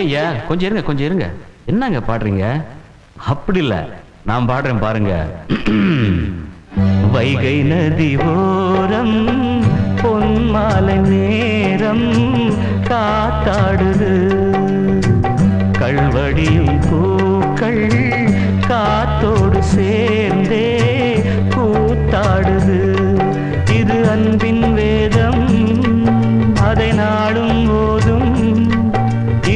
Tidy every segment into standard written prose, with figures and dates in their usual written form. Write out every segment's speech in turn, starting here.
ஐயா கொஞ்சம் இருங்க கொஞ்சம் இருங்க. என்னங்க பாடுறீங்க? அப்படி இல்ல, நான் பாடுறேன் பாருங்க. வைகை நதி ஓரம் பொன்மாலை நேரம் காத்தாடுது, கல்வடியும் பூக்கள் காத்தோடு சேர்ந்தே கூத்தாடுது. இது அன்பின் வேதம், அதை நாடும் போதும்,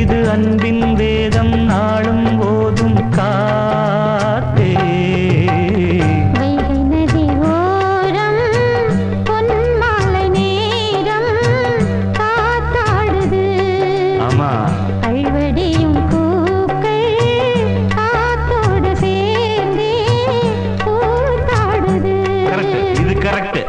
இது அன்பின் வேதம் நாளும் போதும் காத்தே. வைகை நதி ஓரம் பொன்மாலை நேரம் காத்தாடுது. ஆமா, கல்வடியும் பூக்கள் காத்தோடு சேர்ந்தே கூத்தாடுது. கரெக்ட், இது கரெக்ட்.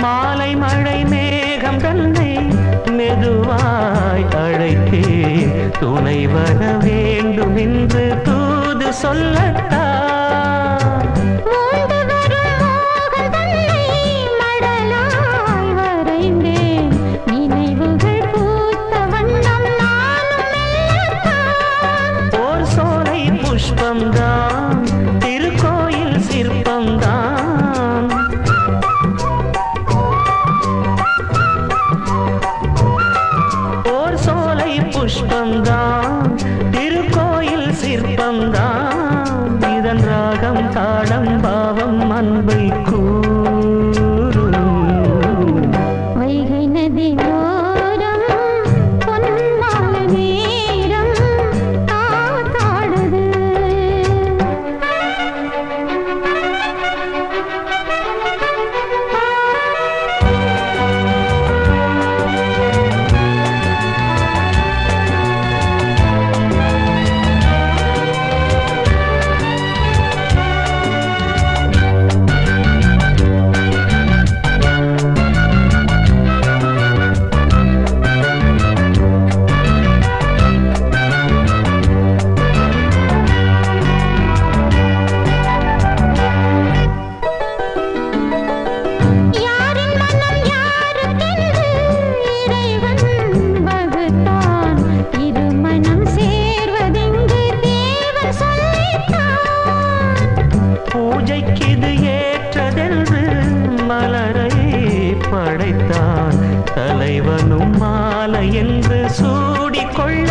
மாலை மழை மேகம் தன்னை மெதுவாய் அழைத்தே, துணை வர வேண்டும் என்று தூது சொல்லத்தான். மூண்டு வரும் மோகம் தன்னை மடலாய் வரைந்தேன், நினைவுகள் பூத்த வண்ணம் நானும் மெல்லத்தான். ஓர் சோலை புஷ்பம்தான், திருக்கோயில் சிற்பம்தான். ஓர் சோலை புஷ்பம்தான், திருக்கோயில் சிற்பம்தான். இதன் ராகம் தாளம் பாவம் அன்பை கூறும். வைகை நதி ஓரம் பொன்மாலை நேரம் காத்தாடுது. யாரின் மனம் யாருக்கென்று இறைவன் வகுத்தான், இரு மனம் சேர்வதெங்கு தேவன் சொல்லித்தான். பூஜைக்கிது ஏற்றதென்று மலரை படைத்தான், தலைவனும் மாலை என்று சூடிக்கொள்ள